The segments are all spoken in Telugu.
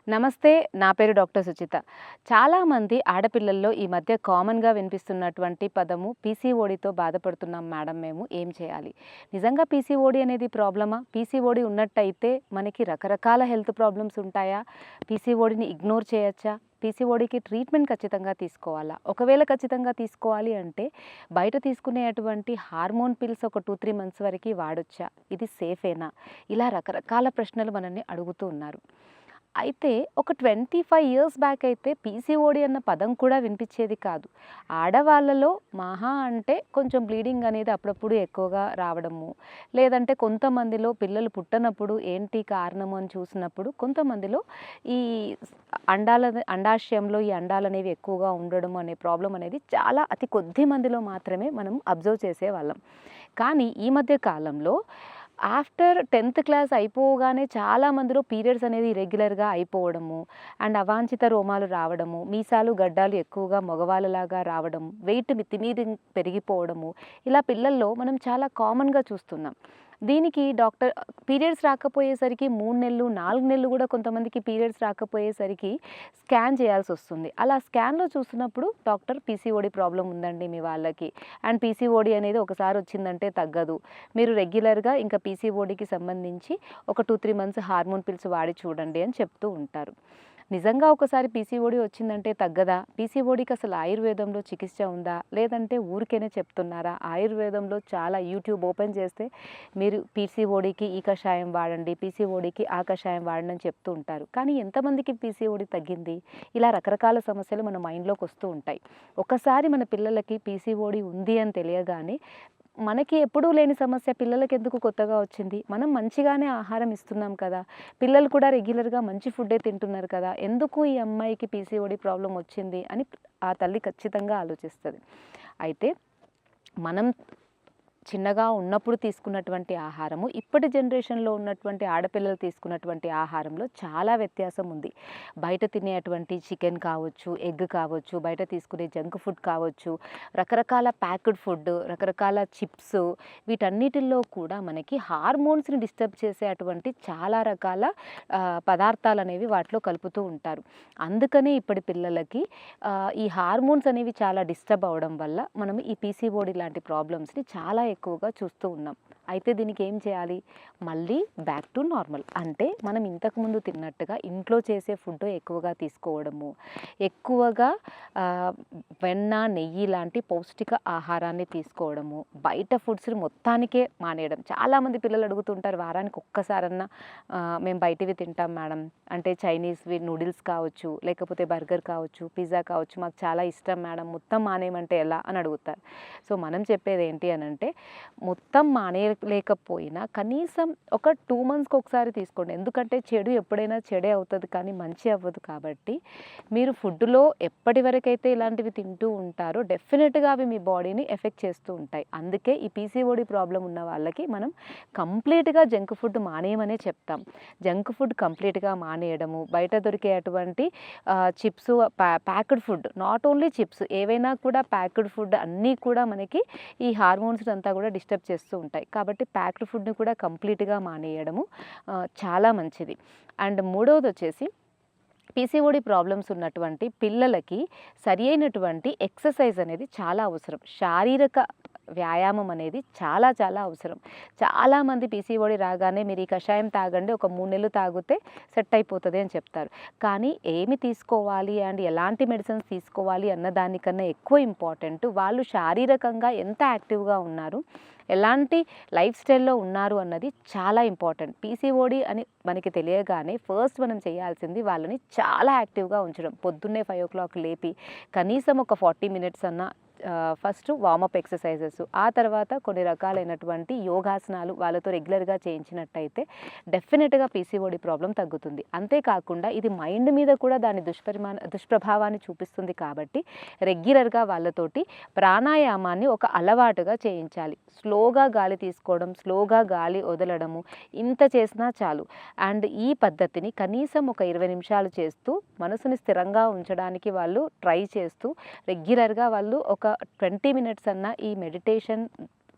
నమస్తే. నా పేరు డాక్టర్ సుచిత. చాలామంది ఆడపిల్లల్లో ఈ మధ్య కామన్‌గా వినిపిస్తున్నటువంటి పదము పీసీఓడీతో బాధపడుతున్నాం మేడం మేము. ఏం చేయాలి? నిజంగా పీసీఓడీ అనేది ప్రాబ్లమా? పీసీఓడీ ఉన్నట్టయితే మనకి రకరకాల హెల్త్ ప్రాబ్లమ్స్ ఉంటాయా? పీసీఓడీని ఇగ్నోర్ చేయొచ్చా? పీసీఓడీకి ట్రీట్మెంట్ ఖచ్చితంగా తీసుకోవాలా? ఒకవేళ ఖచ్చితంగా తీసుకోవాలి అంటే బయట తీసుకునేటువంటి హార్మోన్ పిల్స్ ఒక 2, 3 మంత్స్ వరకి వాడొచ్చా? ఇది సేఫేనా? ఇలా రకరకాల ప్రశ్నలు మనల్ని అడుగుతూ ఉన్నారు. అయితే ఒక 25 ఇయర్స్ బ్యాక్ అయితే పీసీఓడీ అన్న పదం కూడా వినిపించేది కాదు. ఆడవాళ్ళలో మహా అంటే కొంచెం బ్లీడింగ్ అనేది అప్పుడప్పుడు ఎక్కువగా రావడము, లేదంటే కొంతమందిలో పిల్లలు పుట్టనప్పుడు ఏంటి కారణము అని చూసినప్పుడు కొంతమందిలో ఈ అండాశయంలో ఈ అండాలనేవి ఎక్కువగా ఉండడం అనే ప్రాబ్లం అనేది చాలా అతి కొద్ది మందిలో మాత్రమే మనం అబ్జర్వ్ చేసేవాళ్ళం. కానీ ఈ మధ్య కాలంలో ఆఫ్టర్ 10th క్లాస్ అయిపోగానే చాలా మందిలో పీరియడ్స్ అనేది ఇరెగ్యులర్‌గా అయిపోవడము, అండ్ అవాంఛిత రోమాలు రావడము, మీసాలు, గడ్డాలు ఎక్కువగా మగవాళ్ళలాగా రావడం, వెయిట్ మితిమీరి పెరిగిపోవడము, ఇలా పిల్లల్లో మనం చాలా కామన్‌గా చూస్తున్నాం. దీనికి పీరియడ్స్ రాకపోయేసరికి 3 నెలలు, 4 నెలలు కూడా కొంతమందికి పీరియడ్స్ రాకపోయేసరికి స్కాన్ చేయాల్సొస్తుంది. అలా స్కాన్‌లో చూసినప్పుడు డాక్టర్ పీసీఓడీ ప్రాబ్లమ్ ఉందండి మీ వాళ్ళకి. అండ్ పీసీఓడీ అనేది ఒకసారి వచ్చిందంటే తగ్గదు. మీరు రెగ్యులర్‌గా ఇంకా పీసీఓడీకి సంబంధించి ఒక 2, 3 మంత్స్ హార్మోన్ పిల్స్ వాడి చూడండి అని చెప్తూ ఉంటారు. నిజంగా ఒకసారి పీసీఓడీ వచ్చిందంటే తగ్గదా? పీసీఓడీకి అసలు ఆయుర్వేదంలో చికిత్స ఉందా? లేదంటే ఊరికేనే చెప్తున్నారా? ఆయుర్వేదంలో చాలా యూట్యూబ్ ఓపెన్ చేస్తే మీరు పీసీఓడీకి ఈ కషాయం వాడండి, పీసీఓడీకి ఆ కషాయం వాడండి అని చెప్తూ ఉంటారు. కానీ ఎంతమందికి పీసీఓడీ తగ్గింది? ఇలా రకరకాల సమస్యలు మన మైండ్‌లోకి వస్తూ ఉంటాయి. ఒకసారి మన పిల్లలకి పీసీఓడీ ఉంది అని తెలియగానే మనకి ఎప్పుడూ లేని సమస్య పిల్లలకెందుకు కొత్తగా వచ్చింది? మనం మంచిగానే ఆహారం ఇస్తున్నాం కదా! పిల్లలు కూడా రెగ్యులర్‌గా మంచి ఫుడ్డే తింటున్నారు కదా! ఎందుకు ఈ అమ్మాయికి పీసీఓడీ ప్రాబ్లమ్ వచ్చింది అని ఆ తల్లి ఖచ్చితంగా ఆలోచిస్తది. అయితే మనం చిన్నగా ఉన్నప్పుడు తీసుకున్నటువంటి ఆహారము, ఇప్పటి జనరేషన్‌లో ఉన్నటువంటి ఆడపిల్లలు తీసుకున్నటువంటి ఆహారంలో చాలా వ్యత్యాసం ఉంది. బయట తినేటువంటి చికెన్ కావచ్చు, ఎగ్ కావచ్చు, బయట తీసుకునే జంక్ ఫుడ్ కావచ్చు, రకరకాల ప్యాక్డ్ ఫుడ్, రకరకాల చిప్స్, వీటన్నిటిల్లో కూడా మనకి హార్మోన్స్‌ని డిస్టర్బ్ చేసే అటువంటి చాలా రకాల పదార్థాలనేవి వాటిలో కలుపుతూ ఉంటారు. అందుకనే ఇప్పటి పిల్లలకి ఈ హార్మోన్స్ అనేవి చాలా డిస్టర్బ్ అవ్వడం వల్ల మనం ఈ పీసీఓడీ లాంటి ప్రాబ్లమ్స్‌ని చాలా ఎక్కువగా చూస్తూ ఉన్నాం. అయితే దీనికి ఏం చేయాలి? మళ్ళీ బ్యాక్ టు నార్మల్. అంటే మనం ఇంతకుముందు తిన్నట్టుగా ఇంట్లో చేసే ఫుడ్ ఎక్కువగా తీసుకోవడము, ఎక్కువగా వెన్న, నెయ్యి లాంటి పౌష్టిక ఆహారాన్ని తీసుకోవడము, బయట ఫుడ్స్‌ని మొత్తానికే మానేయడం. చాలామంది పిల్లలు అడుగుతుంటారు, వారానికి ఒక్కసారన్నా మేము బయటివి తింటాం మేడం. అంటే చైనీస్‌వి నూడిల్స్ కావచ్చు, లేకపోతే బర్గర్ కావచ్చు, పిజ్జా కావచ్చు, మాకు చాలా ఇష్టం మేడం. మొత్తం మానేయమంటే ఎలా అని అడుగుతారు. సో మనం చెప్పేది ఏంటి అనంటే, మొత్తం మానేయలేకపోయినా కనీసం ఒక 2 మంత్స్‌కి ఒకసారి తీసుకోండి. ఎందుకంటే చెడు ఎప్పుడైనా చెడే అవుతది కానీ మంచి అవ్వదు. కాబట్టి మీరు ఫుడ్‌లో ఎప్పటి వరకైతే ఇలాంటివి తింటూ ఉంటారో డెఫినిట్‌గా అవి మీ బాడీని ఎఫెక్ట్ చేస్తూ ఉంటాయి. అందుకే ఈ పీసీఓడీ ప్రాబ్లమ్ ఉన్న వాళ్ళకి మనం కంప్లీట్‌గా జంక్ ఫుడ్ మానేయమనే చెప్తాం. జంక్ ఫుడ్ కంప్లీట్‌గా మానేయడము, బయట దొరికే అటువంటి chips, packed food, not only chips, ఏవైనా కూడా ప్యాక్డ్ ఫుడ్ అన్నీ కూడా మనకి ఈ హార్మోన్స్ అంతా కూడా డిస్టర్బ్ చేస్తూ ఉంటాయి. కాబట్టి ప్యాక్డ్ ఫుడ్‌ని కూడా కంప్లీట్‌గా మానేయడము చాలా మంచిది. అండ్ మూడవది వచ్చేసి పీసీఓడీ ప్రాబ్లమ్స్ ఉన్నటువంటి పిల్లలకి సరి అయినటువంటి ఎక్సర్సైజ్ అనేది చాలా అవసరం. శారీరక వ్యాయామం అనేది చాలా చాలా అవసరం. చాలామంది పీసీఓడీ రాగానే మీరు ఈ కషాయం తాగండి, ఒక 3 నెలలు తాగితే సెట్ అయిపోతుంది అని చెప్తారు. కానీ ఏమి తీసుకోవాలి అండ్ ఎలాంటి మెడిసిన్స్ తీసుకోవాలి అన్న దానికన్నా ఎక్కువ ఇంపార్టెంట్ వాళ్ళు శారీరకంగా ఎంత యాక్టివ్‌గా ఉన్నారు, ఎలాంటి లైఫ్ స్టైల్‌లో ఉన్నారు అన్నది చాలా ఇంపార్టెంట్. పీసీఓడీ అని మనకి తెలియగానే ఫస్ట్ మనం చేయాల్సింది వాళ్ళని చాలా యాక్టివ్‌గా ఉంచడం. పొద్దున్నే 5:00 లేపి కనీసం ఒక 40 మినిట్స్ అన్నా ఫస్ట్ వార్మప్ ఎక్సర్సైజెస్, ఆ తర్వాత కొన్ని రకాలైనటువంటి యోగాసనాలు వాళ్ళతో రెగ్యులర్‌గా చేయించినట్టయితే డెఫినెట్‌గా పీసీఓడీ ప్రాబ్లమ్ తగ్గుతుంది. అంతేకాకుండా ఇది మైండ్ మీద కూడా దాని దుష్ప్రభావాన్ని చూపిస్తుంది. కాబట్టి రెగ్యులర్‌గా వాళ్ళతోటి ప్రాణాయామాన్ని ఒక అలవాటుగా చేయించాలి. స్లోగా గాలి తీసుకోవడం, స్లోగా గాలి వదలడము, ఇంత చేసినా చాలు. అండ్ ఈ పద్ధతిని కనీసం ఒక 20 నిమిషాలు చేస్తూ మనసుని స్థిరంగా ఉంచడానికి వాళ్ళు ట్రై చేస్తూ రెగ్యులర్‌గా వాళ్ళు ఒక 20 మినిట్స్ అన్నా ఈ మెడిటేషన్,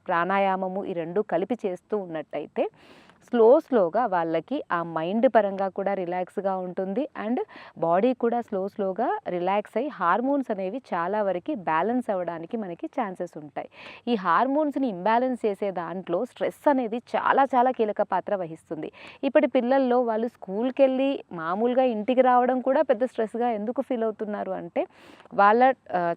ప్రాణాయామము ఈ 2 కలిపి చేస్తూ ఉన్నట్టయితే స్లోగా వాళ్ళకి ఆ మైండ్ పరంగా కూడా రిలాక్స్గా ఉంటుంది అండ్ బాడీ కూడా స్లోగా రిలాక్స్ అయ్యి హార్మోన్స్ అనేవి చాలా వరకు బ్యాలెన్స్ అవ్వడానికి మనకి ఛాన్సెస్ ఉంటాయి. ఈ హార్మోన్స్ని ఇంబ్యాలెన్స్ చేసే దాంట్లో స్ట్రెస్ అనేది చాలా కీలక పాత్ర వహిస్తుంది. ఇప్పటి పిల్లల్లో వాళ్ళు స్కూల్కి వెళ్ళి మామూలుగా ఇంటికి రావడం కూడా పెద్ద స్ట్రెస్గా ఎందుకు ఫీల్ అవుతున్నారు అంటే వాళ్ళ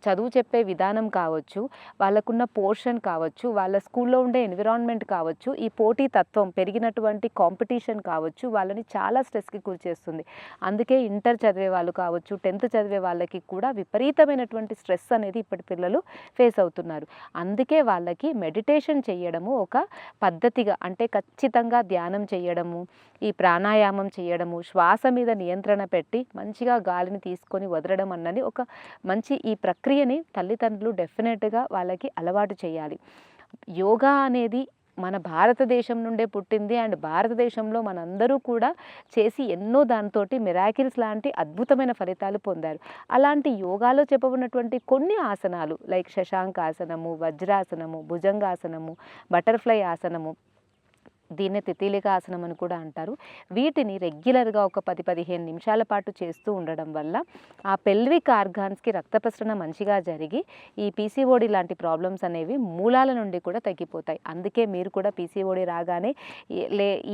చదువు చెప్పే విధానం కావచ్చు, వాళ్ళకున్న పోర్షన్ కావచ్చు, వాళ్ళ స్కూల్లో ఉండే ఎన్విరాన్మెంట్ కావచ్చు, ఈ పోటీ తత్వం పెరిగినటువంటి కాంపిటీషన్ కావచ్చు వాళ్ళని చాలా స్ట్రెస్కి గురిచేస్తుంది. అందుకే ఇంటర్ చదివే వాళ్ళు కావచ్చు, 10th చదివే వాళ్ళకి కూడా విపరీతమైనటువంటి స్ట్రెస్ అనేది ఇప్పటి పిల్లలు ఫేస్ అవుతున్నారు. అందుకే వాళ్ళకి మెడిటేషన్ చేయడము ఒక పద్ధతిగా, అంటే ఖచ్చితంగా ధ్యానం చేయడము, ఈ ప్రాణాయామం చేయడము, శ్వాస మీద నియంత్రణ పెట్టి మంచిగా గాలిని తీసుకొని వదలడం అన్నది ఒక మంచి ఈ ప్రక్రియని తల్లిదండ్రులు డెఫినెట్గా వాళ్ళకి అలవాటు చేయాలి. యోగా అనేది మన భారతదేశం నుండే పుట్టింది అండ్ భారతదేశంలో మనందరూ కూడా చేసి ఎన్నో దాంతోటి మిరాకిల్స్ లాంటి అద్భుతమైన ఫలితాలు పొందారు. అలాంటి యోగాలో చెప్పబడినటువంటి కొన్ని ఆసనాలు లైక్ శశాంకాసనము, వజ్రాసనము, భుజంగాసనము, బటర్ఫ్లై ఆసనము, దీన్నే తితిలికాసనం అని కూడా అంటారు. వీటిని రెగ్యులర్గా ఒక 10-15 నిమిషాల పాటు చేస్తూ ఉండడం వల్ల ఆ పెల్విక్ ఆర్గాన్స్కి రక్త ప్రసరణ మంచిగా జరిగి ఈ పీసీఓడి లాంటి ప్రాబ్లమ్స్ అనేవి మూలాల నుండి కూడా తగ్గిపోతాయి. అందుకే మీరు కూడా పీసీఓడి రాగానే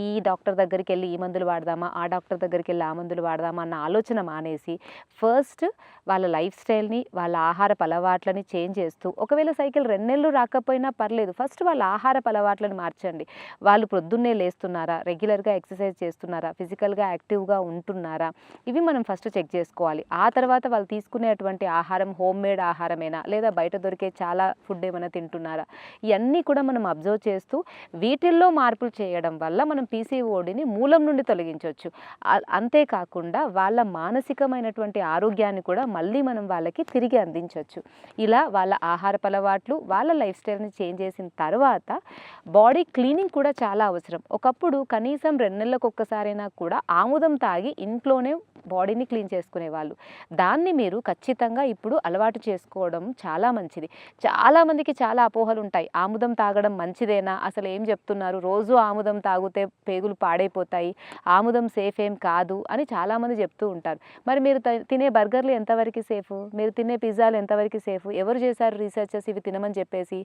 ఈ డాక్టర్ దగ్గరికి వెళ్ళి ఈ మందులు వాడదామా, ఆ డాక్టర్ దగ్గరికి వెళ్ళి ఆ మందులు వాడదామా అన్న ఆలోచన మానేసి ఫస్ట్ వాళ్ళ లైఫ్ స్టైల్ని, వాళ్ళ ఆహారపు అలవాట్లని చేంజ్ చేస్తూ, ఒకవేళ సైకిల్ 2 నెలలు రాకపోయినా పర్లేదు, ఫస్ట్ వాళ్ళ ఆహారపు అలవాట్లను మార్చండి. వాళ్ళు పొద్దున్నే లేస్తున్నారా, రెగ్యులర్గా ఎక్సర్సైజ్ చేస్తున్నారా, ఫిజికల్గా యాక్టివ్గా ఉంటున్నారా, ఇవి మనం ఫస్ట్ చెక్ చేసుకోవాలి. ఆ తర్వాత వాళ్ళు తీసుకునేటువంటి ఆహారం హోమ్ మేడ్ ఆహారమేనా లేదా బయట దొరికే చాలా ఫుడ్ ఏమైనా తింటున్నారా, ఇవన్నీ కూడా మనం అబ్జర్వ్ చేస్తూ వీటిల్లో మార్పులు చేయడం వల్ల మనం పీసీఓడిని మూలం నుండి తొలగించవచ్చు. అంతేకాకుండా వాళ్ళ మానసికమైనటువంటి ఆరోగ్యాన్ని కూడా మళ్ళీ మనం వాళ్ళకి తిరిగి అందించవచ్చు. ఇలా వాళ్ళ ఆహారపు అలవాట్లు, వాళ్ళ లైఫ్ స్టైల్ని చేంజ్ చేసిన తర్వాత బాడీ క్లీనింగ్ కూడా చాలా అవసరం. ఒకప్పుడు కనీసం 2 నెలలకు ఒక్కసారైనా కూడా ఆముదం తాగి ఇంట్లోనే బాడీని క్లీన్ చేసుకునేవాళ్ళు. దాన్ని మీరు ఖచ్చితంగా ఇప్పుడు అలవాటు చేసుకోవడం చాలా మంచిది. చాలామందికి చాలా అపోహలు ఉంటాయి. ఆముదం తాగడం మంచిదేనా, అసలు ఏం చెప్తున్నారు, రోజు ఆముదం తాగితే పేగులు పాడైపోతాయి, ఆముదం సేఫ్ ఏం కాదు అని చాలామంది చెప్తూ ఉంటారు. మరి మీరు తినే బర్గర్లు ఎంతవరకు సేఫ్, మీరు తినే పిజ్జాలు ఎంతవరకు సేఫ్, ఎవరు చేశారు రీసెర్చెస్ ఇవి తినమని చెప్పేసి?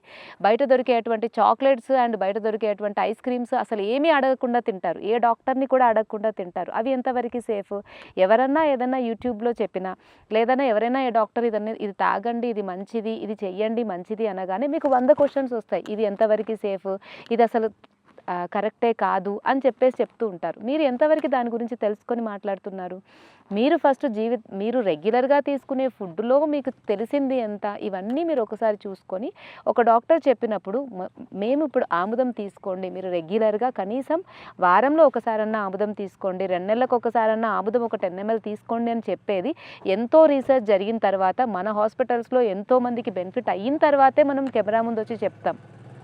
బయట దొరికేటువంటి చాక్లెట్స్ అండ్ బయట దొరికేటువంటి ఐస్ క్రీమ్స్ అసలు ఏమీ అడగకుండా తింటారు, ఏ డాక్టర్ని కూడా అడగకుండా తింటారు. అవి ఎంతవరకు సేఫ్? ఎవరన్నా ఏదన్నా యూట్యూబ్లో చెప్పినా లేదన్నా ఎవరైనా ఏ డాక్టర్ ఇది తాగండి, ఇది మంచిది, ఇది చెయ్యండి మంచిది అనగానే మీకు 100 క్వశ్చన్స్ వస్తాయి. ఇది ఎంతవరకు సేఫ్, ఇది అసలు కరెక్టే కాదు అని చెప్తూ ఉంటారు. మీరు ఎంతవరకు దాని గురించి తెలుసుకొని మాట్లాడుతున్నారు? మీరు ఫస్ట్ మీరు రెగ్యులర్గా తీసుకునే ఫుడ్లో మీకు తెలిసింది ఎంత, ఇవన్నీ మీరు ఒకసారి చూసుకొని ఒక డాక్టర్ చెప్పినప్పుడు మేము ఇప్పుడు ఆముదం తీసుకోండి, మీరు రెగ్యులర్గా కనీసం వారంలో ఒకసారన్నా ఆముదం తీసుకోండి, 2 నెలలకు ఒకసారన్నా ఆముదం ఒక 10 ml తీసుకోండి అని చెప్పేది ఎంతో రీసెర్చ్ జరిగిన తర్వాత మన హాస్పిటల్స్లో ఎంతోమందికి బెనిఫిట్ అయిన తర్వాతే మనం కెమెరా ముందు వచ్చి చెప్తాం.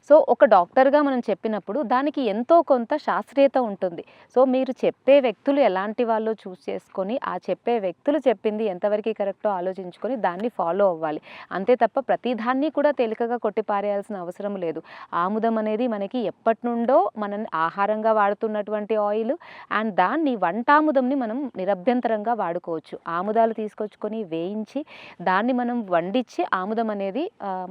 సో ఒక డాక్టర్గా మనం చెప్పినప్పుడు దానికి ఎంతో కొంత శాస్త్రీయత ఉంటుంది. సో మీరు చెప్పే వ్యక్తులు ఎలాంటి వాళ్ళో చూస్ చేసుకొని ఆ చెప్పే వ్యక్తులు చెప్పింది ఎంతవరకు కరెక్టో ఆలోచించుకొని దాన్ని ఫాలో అవ్వాలి. అంతే తప్ప ప్రతిదాన్ని కూడా తేలికగా కొట్టిపారేయాల్సిన అవసరం లేదు. ఆముదం అనేది మనకి ఎప్పటి నుండో మనం ఆహారంగా వాడుతున్నటువంటి ఆయిల్ అండ్ దాన్ని వంటాముదంని మనం నిరభ్యంతరంగా వాడుకోవచ్చు. ఆముదాలు తీసుకొచ్చుకొని వేయించి దాన్ని మనం వండించి ఆముదం అనేది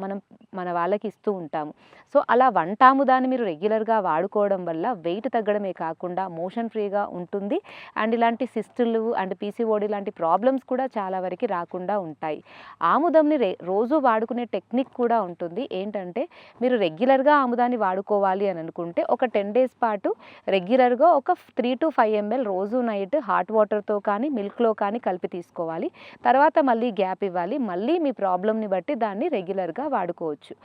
మనం మన వాళ్ళకి ఇస్తూ ఉంటాము. సో అలా వంటాముదాన్ని మీరు రెగ్యులర్గా వాడుకోవడం వల్ల వెయిట్ తగ్గడమే కాకుండా మోషన్ ఫ్రీగా ఉంటుంది అండ్ ఇలాంటి సిస్టులు అండ్ పీసీఓడి లాంటి ప్రాబ్లమ్స్ కూడా చాలా వరకు రాకుండా ఉంటాయి. ఆముదంని రోజు వాడుకునే టెక్నిక్ కూడా ఉంటుంది. ఏంటంటే మీరు రెగ్యులర్గా ఆముదాన్ని వాడుకోవాలి అని అనుకుంటే ఒక 10 days పాటు రెగ్యులర్గా ఒక 3 to 5 ml రోజు నైట్ హాట్ వాటర్తో కానీ మిల్క్లో కానీ కలిపి తీసుకోవాలి. తర్వాత మళ్ళీ గ్యాప్ ఇవ్వాలి. మళ్ళీ మీ ప్రాబ్లమ్ని బట్టి దాన్ని రెగ్యులర్గా వాడుకోవచ్చు.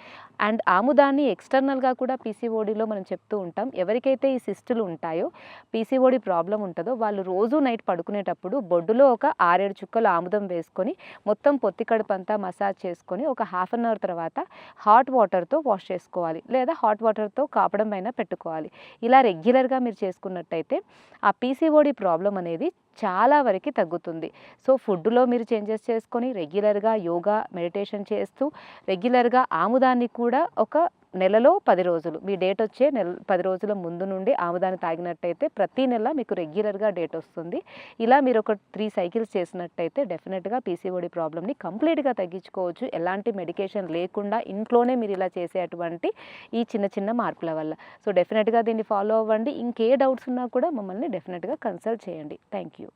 అండ్ ఆముదాన్ని ఎక్స్టర్నల్గా కూడా పీసీఓడిలో మనం చెప్తూ ఉంటాం. ఎవరికైతే ఈ సిస్టులు ఉంటాయో, పీసీఓడి ప్రాబ్లం ఉంటుందో వాళ్ళు రోజు నైట్ పడుకునేటప్పుడు బొడ్డులో ఒక 6-7 చుక్కలు ఆముదం వేసుకొని మొత్తం పొత్తి కడుపంతా మసాజ్ చేసుకొని ఒక 1/2 hour తర్వాత హాట్ వాటర్తో వాష్ చేసుకోవాలి లేదా హాట్ వాటర్తో కాపడం పైన పెట్టుకోవాలి. ఇలా రెగ్యులర్గా మీరు చేసుకున్నట్టయితే ఆ పీసీఓడి ప్రాబ్లం అనేది చాలా వరకు తగ్గుతుంది. సో ఫుడ్లో మీరు చేంజెస్ చేసుకొని రెగ్యులర్గా యోగా మెడిటేషన్ చేస్తూ రెగ్యులర్గా ఆముదాన్ని కూడా ఒక నెలలో 10 రోజులు మీ డేట్ వచ్చే 10 రోజుల ముందు నుండి ఆముదాన్ని తాగినట్టయితే ప్రతి నెల మీకు రెగ్యులర్గా డేట్ వస్తుంది. ఇలా మీరు ఒక 3 సైకిల్స్ చేసినట్టయితే డెఫినెట్గా పీసీఓడి ప్రాబ్లమ్ని కంప్లీట్గా తగ్గించుకోవచ్చు. ఎలాంటి మెడికేషన్ లేకుండా ఇంట్లోనే మీరు ఇలా చేసేటువంటి ఈ చిన్న చిన్న మార్పుల వల్ల. సో డెఫినెట్గా దీన్ని ఫాలో అవ్వండి. ఇంకే డౌట్స్ ఉన్నా కూడా మమ్మల్ని డెఫినెట్గా కన్సల్ట్ చేయండి. Thank you.